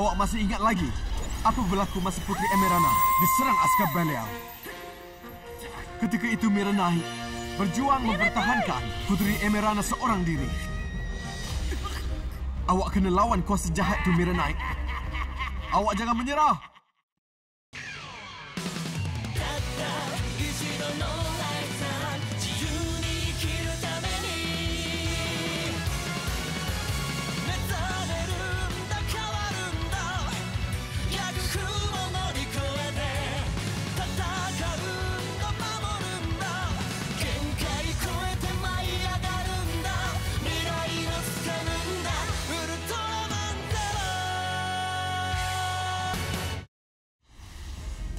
Awak masih ingat lagi apa berlaku masa Puteri Emerana diserang askar Belial? Ketika itu Mirenai berjuang mempertahankan Puteri Emerana seorang diri. Awak kena lawan kuasa jahat tu, Mirenai. Awak jangan menyerah.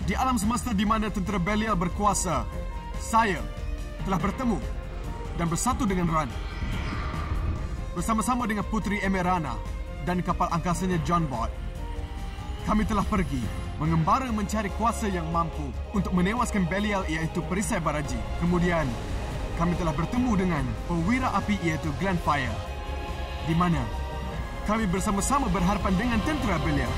Di alam semesta di mana tentera Belial berkuasa, saya telah bertemu dan bersatu dengan Ran. Bersama-sama dengan Puteri Emerana dan kapal angkasanya John Bot, kami telah pergi mengembara mencari kuasa yang mampu untuk menewaskan Belial, iaitu perisai Baraji. Kemudian, kami telah bertemu dengan pewira api, iaitu Glenfire, di mana kami bersama-sama berhadapan dengan tentera Belial.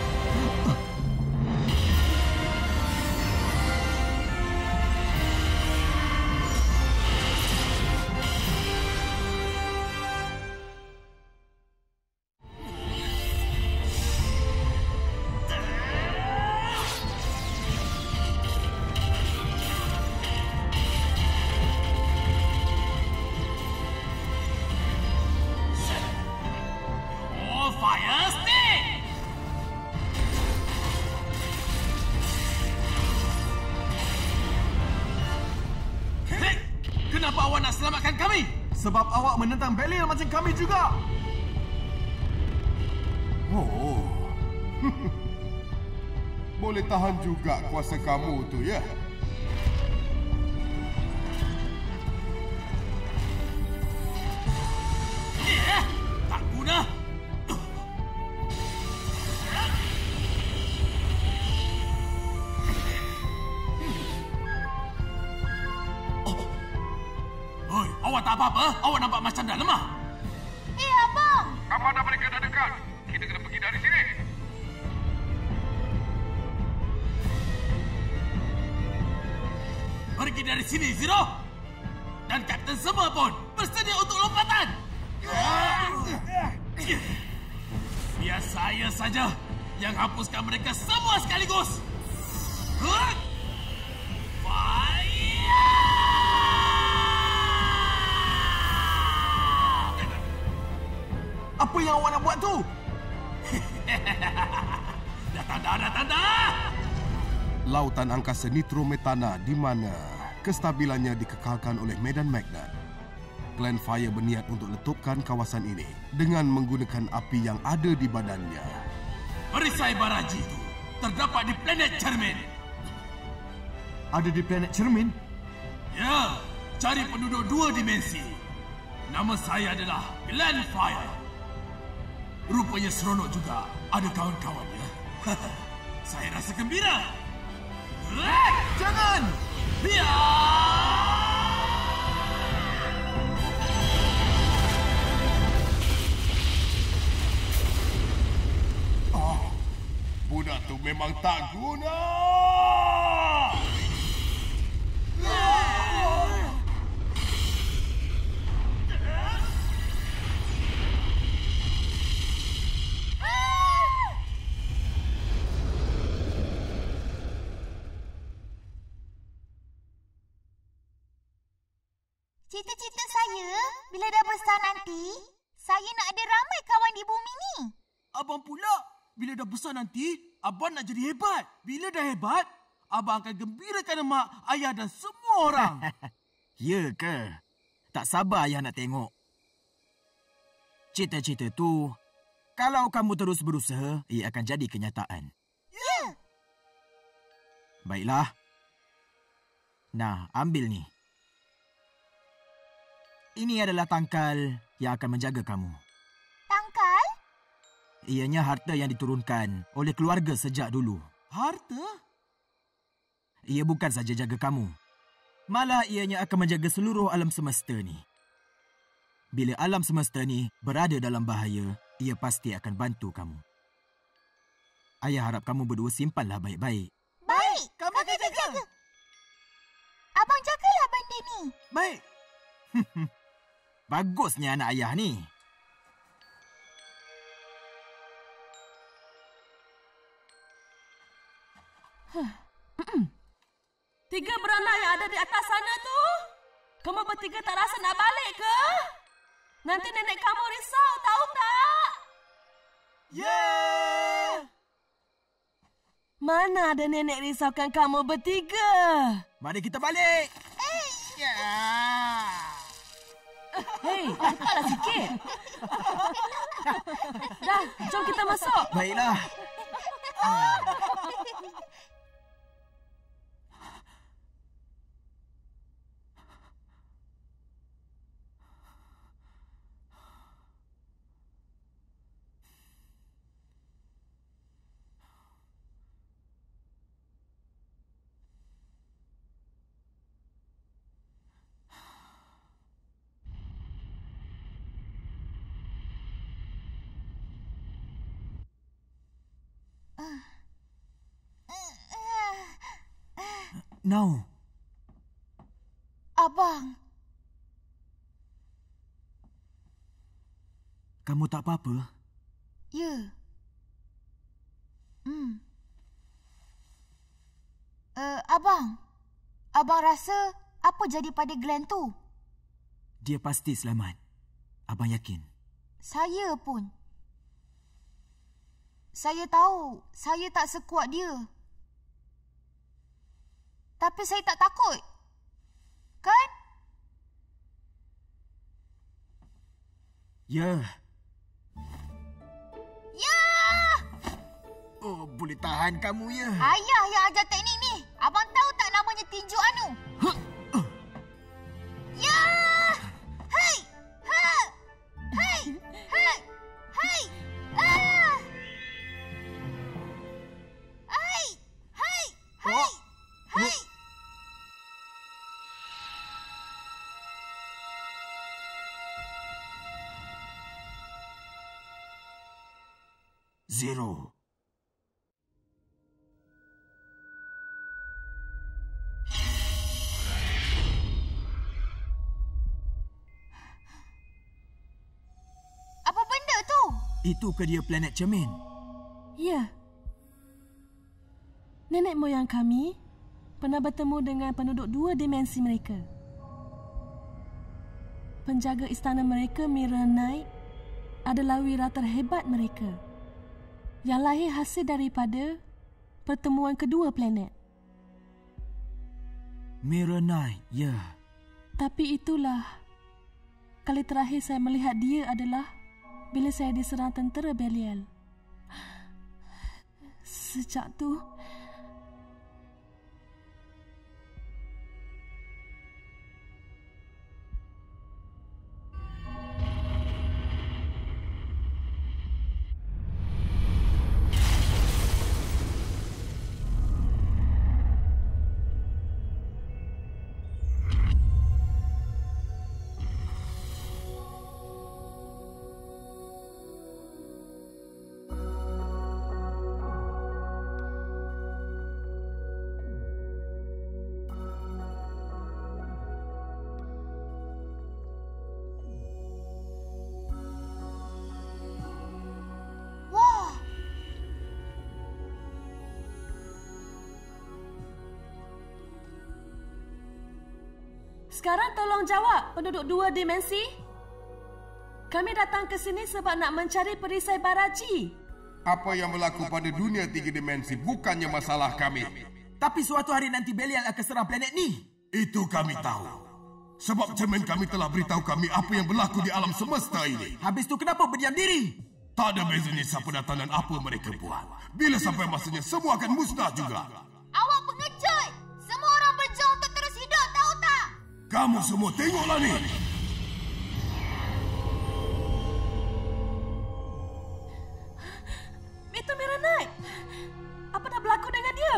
Kenapa awak nak selamatkan kami? Sebab awak menentang Belial macam kami juga. Oh. Boleh tahan juga kuasa kamu tu, ya? Tak guna. Oi, awak tak apa-apa? Awak nampak macam dah lemah. Abang! Apa dah mereka dah dekat? Kita kena pergi dari sini. Pergi dari sini, Zero. Dan Kapten semua pun bersedia untuk lompatan. Biar saya saja yang hapuskan mereka semua sekaligus. Apa yang awak nak buat tu? Dah dah. Lautan angkasa Nitrometana di mana kestabilannya dikekalkan oleh medan magnet. Glenfire berniat untuk letupkan kawasan ini dengan menggunakan api yang ada di badannya. Perisai Baraji itu terdapat di planet Cermin. Ada di planet Cermin? Ya, cari penduduk 2 dimensi. Nama saya adalah Glenfire. Rupanya seronok juga ada kawan-kawannya. Saya rasa gembira. Jangan! Ya! Oh, budak tu memang tak guna. Cita-cita saya, bila dah besar nanti, saya nak ada ramai kawan di bumi ni. Abang pula, bila dah besar nanti, abang nak jadi hebat. Bila dah hebat, abang akan gembirakan mak, ayah dan semua orang. Ya ke? Tak sabar ayah nak tengok. Cita-cita tu, kalau kamu terus berusaha, ia akan jadi kenyataan. Ya. Baiklah. Nah, ambil ni. Ini adalah tangkal yang akan menjaga kamu. Tangkal? Ianya harta yang diturunkan oleh keluarga sejak dulu. Harta? Ia bukan saja jaga kamu. Malah ianya akan menjaga seluruh alam semesta ni. Bila alam semesta ni berada dalam bahaya, ia pasti akan bantu kamu. Ayah harap kamu berdua simpanlah baik-baik. Baik, Kami akan jaga. Abang jagalah benda ni. Baik. Bagusnya anak ayah ni. Tiga beranak yang ada di atas sana tu, kamu bertiga tak rasa nak balik ke? Nanti nenek kamu risau, tahu tak? Yeah! Mana ada nenek risaukan kamu bertiga? Mari kita balik. Hei, cepatlah sikit. Dah, jom kita masuk. Baiklah. No. Abang, Kamu tak apa-apa? ya. Abang rasa apa jadi pada Glenn tu? Dia pasti selamat. Abang yakin. Saya pun. Saya tahu saya tak sekuat dia. Tapi saya tak takut. Kan? Ya. Ya! Oh, boleh tahan kamu ya. Ayah yang ajar teknik ni. Abang tahu tak namanya tinju anu? Ya! Hei! Ha! Hei! Hei! Hei! Ah! Hei! Hei! Hei! Hei! 0. Apa benda tu? Itu ke dia planet cermin? Ya. Nenek moyang kami pernah bertemu dengan penduduk 2 dimensi mereka. Penjaga istana mereka, Mirror Knight, adalah wira terhebat mereka yang lahir hasil daripada pertemuan kedua planet. Mirror Knight, ya. Tapi itulah kali terakhir saya melihat dia adalah bila saya diserang tentera Belial. Sejak tu sekarang tolong jawab, penduduk 2 dimensi. Kami datang ke sini sebab nak mencari perisai Baraji. Apa yang berlaku pada dunia 3 dimensi bukannya masalah kami. Tapi suatu hari nanti Belial akan serang planet ni. Itu kami tahu. Sebab cermin kami telah beritahu kami apa yang berlaku di alam semesta ini. Habis tu kenapa berdiam diri? Tak ada bezanya siapa datang dan apa mereka buat. Bila sampai masanya, semua akan musnah juga. Awak pengecut! Semua orang berjuang untuk terus hidup, tahu tak? Kamu semua tengoklah ni. Itu Mirror Knight. Apa dah berlaku dengan dia?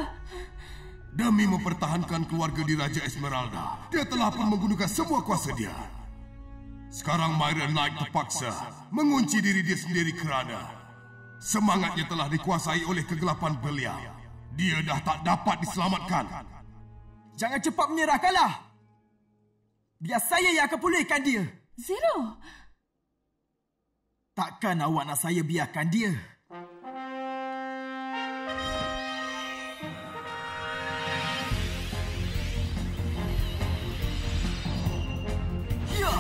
Demi mempertahankan keluarga di Raja Esmeralda, dia telah pun menggunakan semua kuasa dia. Sekarang Mirror Knight terpaksa mengunci diri dia sendiri kerana Semangatnya telah dikuasai oleh kegelapan belia. Dia dah tak dapat diselamatkan. Jangan cepat menyerah, kalah. Biar saya yang akan pulihkan dia. Zero. Takkan awak nak saya biarkan dia? Ya!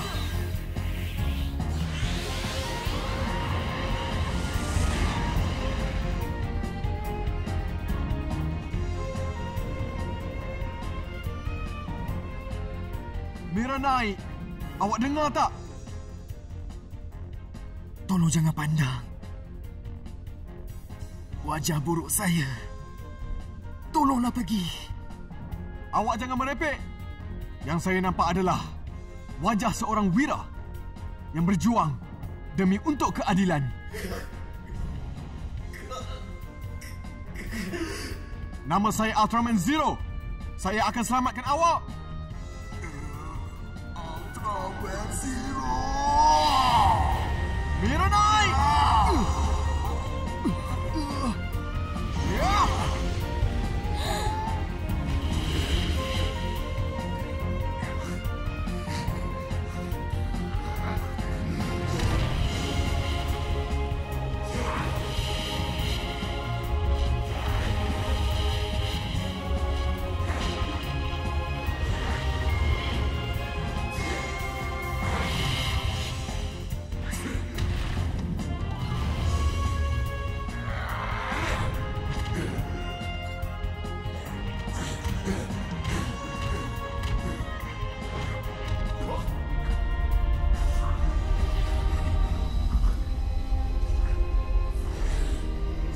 Miranai, awak dengar tak? Tolong jangan pandang wajah buruk saya. Tolonglah pergi. Awak jangan merepek. Yang saya nampak adalah wajah seorang wira yang berjuang demi untuk keadilan. Nama saya Ultraman Zero. Saya akan selamatkan awak. Ultraman Zero! Miranai!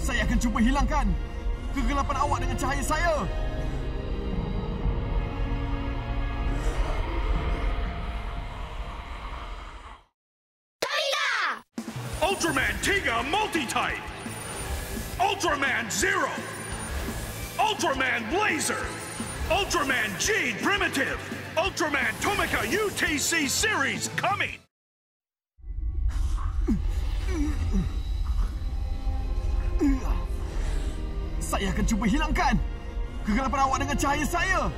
Saya akan cuba hilangkan kegelapan awak dengan cahaya saya. Ultraman Tiga Multi-Type, Ultraman Zero, Ultraman Blazer, Ultraman G Primitive, Ultraman Tomica UTC Series coming! Saya akan cuba hilangkan kegelapan awak dengan cahaya saya.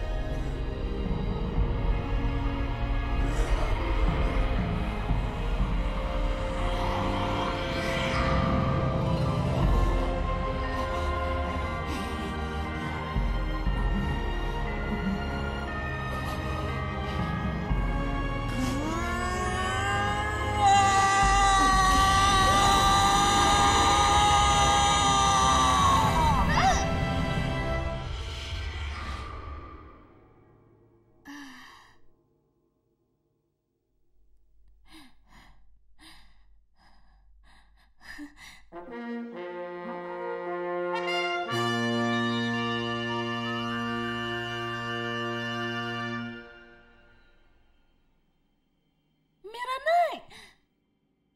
Miranai!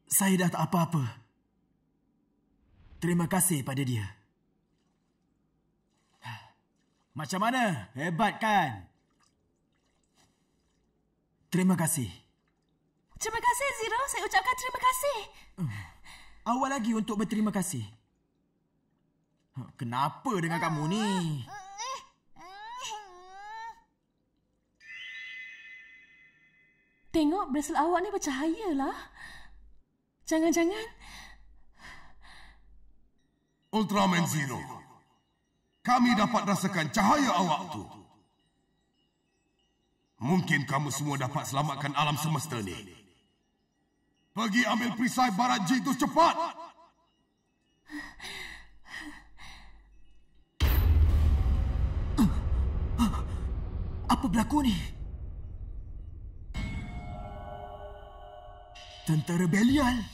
Saya dah tak apa-apa. Terima kasih pada dia. Macam mana? Hebat kan? Terima kasih. Terima kasih, Zero. Saya ucapkan terima kasih. Awal lagi untuk berterima kasih. Kenapa dengan kamu ni? Tengok bracelet awak ni bercahaya lah. Jangan-jangan... Ultraman Zero, kami dapat rasakan cahaya awak tu. Mungkin kamu semua dapat selamatkan alam semesta ni. Pergi ambil perisai barat G itu cepat! Apa berlaku ni? Tentera Belial.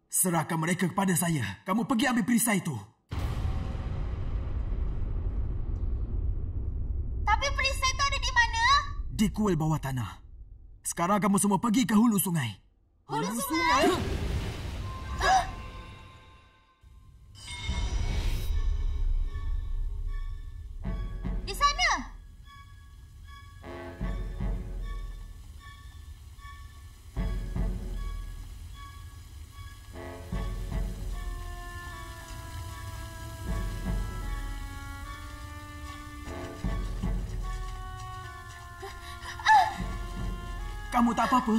Serahkan mereka kepada saya. Kamu pergi ambil perisai itu. Tapi perisai tu ada di mana? Di kuil bawah tanah. Sekarang kamu semua pergi ke hulu sungai. Hulu sungai? Di sana. Kamu tak apa-apa?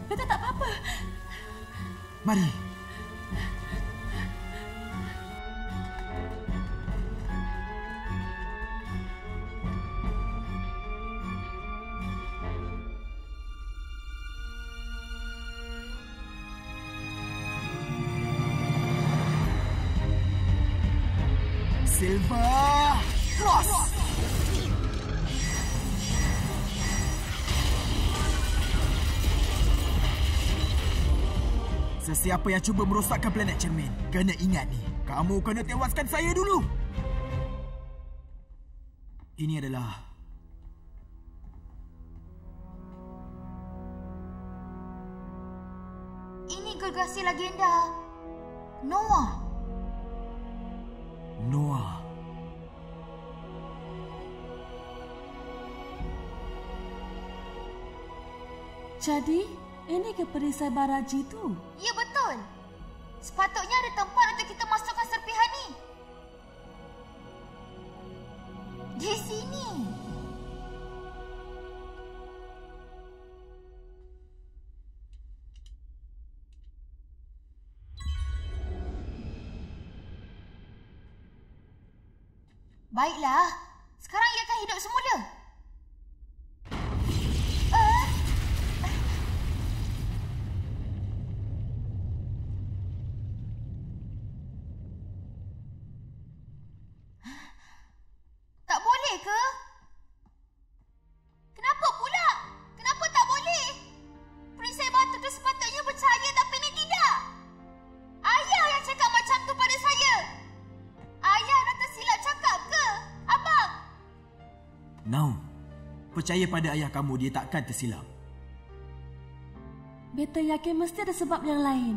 Beta tak apa-apa. Mari. Silver Cross. Sesiapa yang cuba merosakkan planet cermin, kena ingat ni, kamu kena tewaskan saya dulu. Ini adalah Ini gergasi legenda Noah. Noah. Jadi, ini ke perisai Baraji tu? Ya, betul. Sepatutnya ada tempat untuk kita masukkan serpihan ni. Di sini. Baiklah. Sekarang ia akan hidup semula. Tak boleh ke? Kenapa pula? Kenapa tak boleh? Perisai batu tu sepatutnya bercahaya tapi ni tidak. Ayah yang cakap macam tu pada saya. Ayah dah tersilap cakap ke? Abang? Now, percaya pada ayah kamu, dia takkan tersilap. Beta yakin mesti ada sebab yang lain.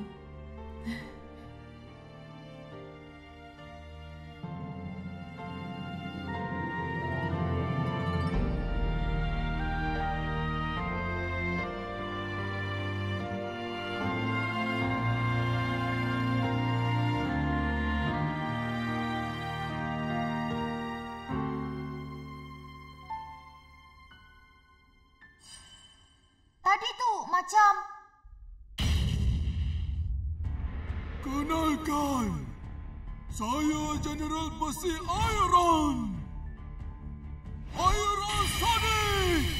Tadi tu macam... Kenalkan, saya General Besi Iron. Iron Sonic!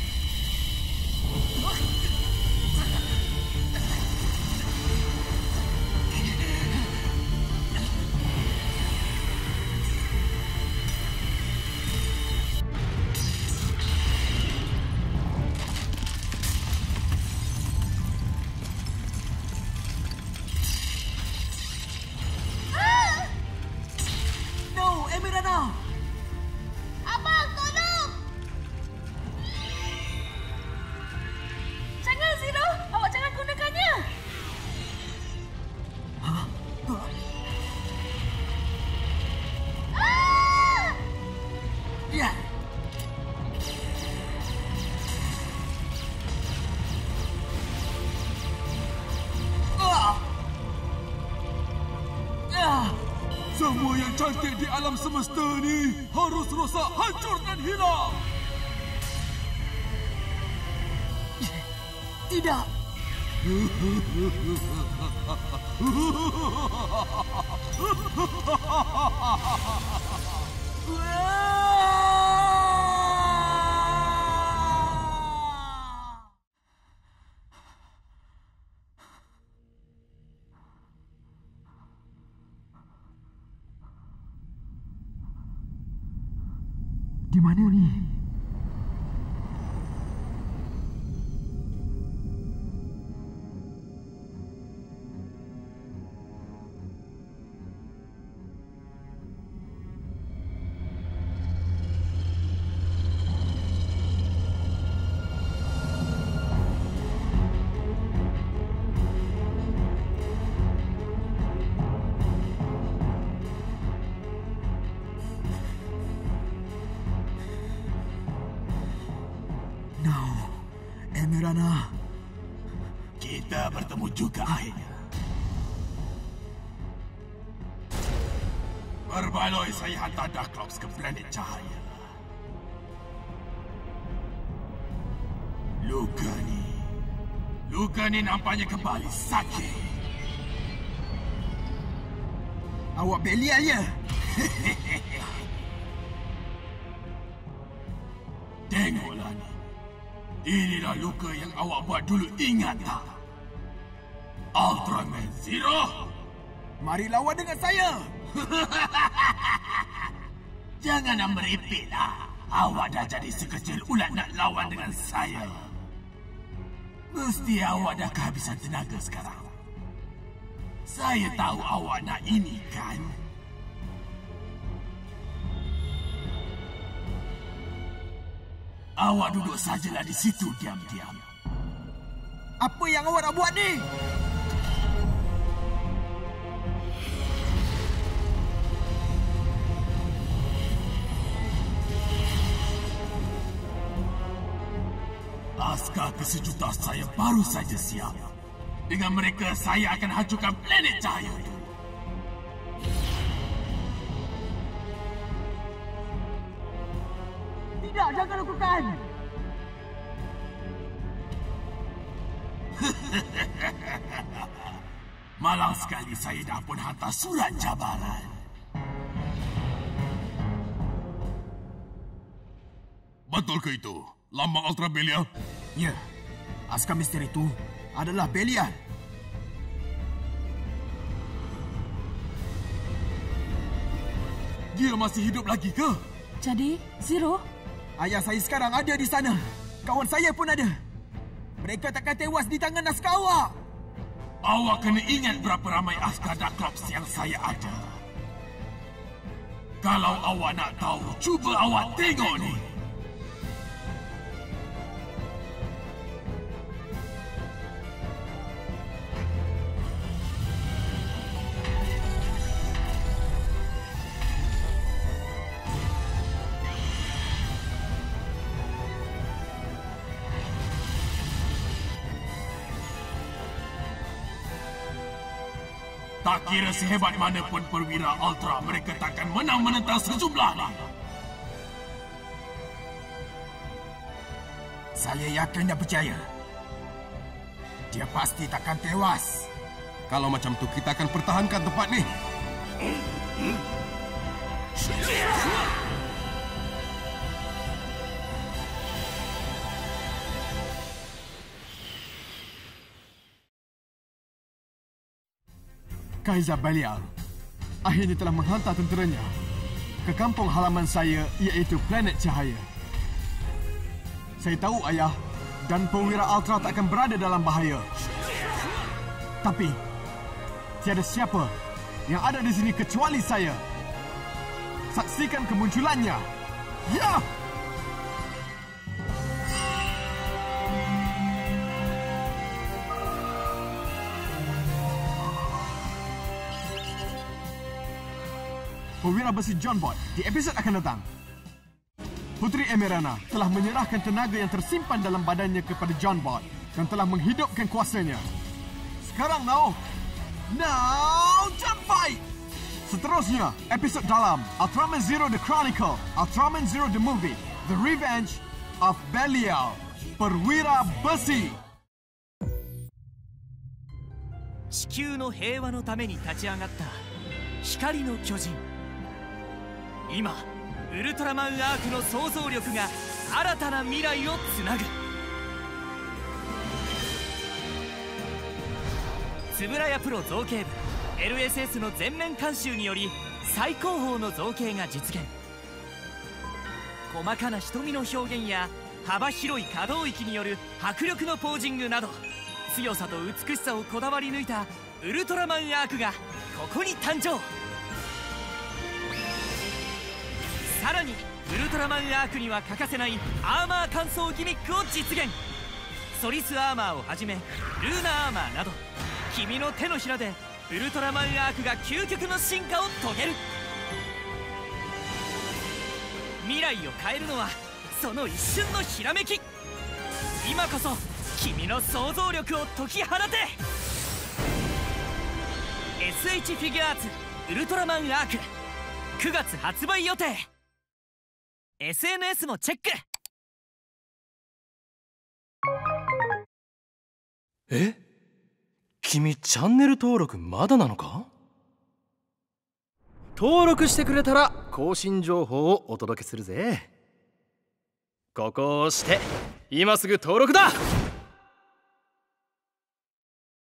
No, Emirana! Abang, tolong! Jangan, Zero! Awak jangan gunakannya! Ya! Semua yang cantik di alam semesta ni harus rosak, hancur dan hilang. Tidak! Di mana ni? Emirana. Kita bertemu juga akhirnya. Berbaloi saya hantar Darklops ke planet cahaya. Luka ni nampaknya kembali sakit. Awak Belial ya? Tengoklah ni. Inilah luka yang awak buat dulu, ingat tak? Ultraman Zero. Mari lawan dengan saya. Jangan nak merepeklah. Awak dah jadi sekecil ulat nak lawan dengan saya. Mesti awak dah kehabisan tenaga sekarang. Saya tahu awak nak ini kan? Awak duduk sajalah di situ diam-diam. Apa yang awak nak buat ni? Askar kesejuta saya baru saja siap. Dengan mereka, saya akan hancurkan planet cahaya itu. Tidak, jangan lakukan. Malang sekali saya dah pun hantar surat cabaran. Betul ke itu? Lambang Ultra Belial? Ya, askar misteri itu adalah Belial. Dia masih hidup lagi ke? Jadi, Zero? Ayah saya sekarang ada di sana. Kawan saya pun ada. Mereka takkan tewas di tangan askar awak. Awak kena ingat berapa ramai askar Darklops yang saya ada. Kalau awak nak tahu, cuba awak tengok ni. Tak kira sehebat mana pun perwira Ultra, mereka takkan menang menentang sejumlah ni. Saya yakin dan percaya. Dia pasti takkan tewas. Kalau macam tu, kita akan pertahankan tempat ni. Kaisar Belial akhirnya telah menghantar tenteranya ke kampung halaman saya, iaitu planet cahaya. Saya tahu ayah dan perwira Ultra tak akan berada dalam bahaya. Tapi tiada siapa yang ada di sini kecuali saya. Saksikan kemunculannya. Ya! Perwira besi John Boyd di episod akan datang. Puteri Emerana telah menyerahkan tenaga yang tersimpan dalam badannya kepada John Boyd dan telah menghidupkan kuasanya. Sekarang now jump fight! Seterusnya, episod dalam Ultraman Zero The Chronicle, Ultraman Zero The Movie, The Revenge of Belial, Perwira Besi. 地球の平和のために立ち上がった光の巨人。今ウルトラマンアークの想像力が新たな未来をつなぐ。円谷プロ造形部 LSS の全面監修により最高峰の造形が実現。細かな瞳の表現や幅広い可動域による迫力のポージングなど、強さと美しさをこだわり抜いたウルトラマンアークがここに誕生。さらにウルトラマンアークには欠かせないアーマー乾燥ギミックを実現。ソリスアーマーをはじめルーナアーマーなど、君の手のひらでウルトラマンアークが究極の進化を遂げる。未来を変えるのはその一瞬のひらめき。今こそ君の想像力を解き放て。 SH フィギュアーツウルトラマンアーク9月発売予定。 SNS もチェック。え？君チャンネル登録まだなのか？登録してくれたら更新情報をお届けするぜ。ここを押して今すぐ登録だ。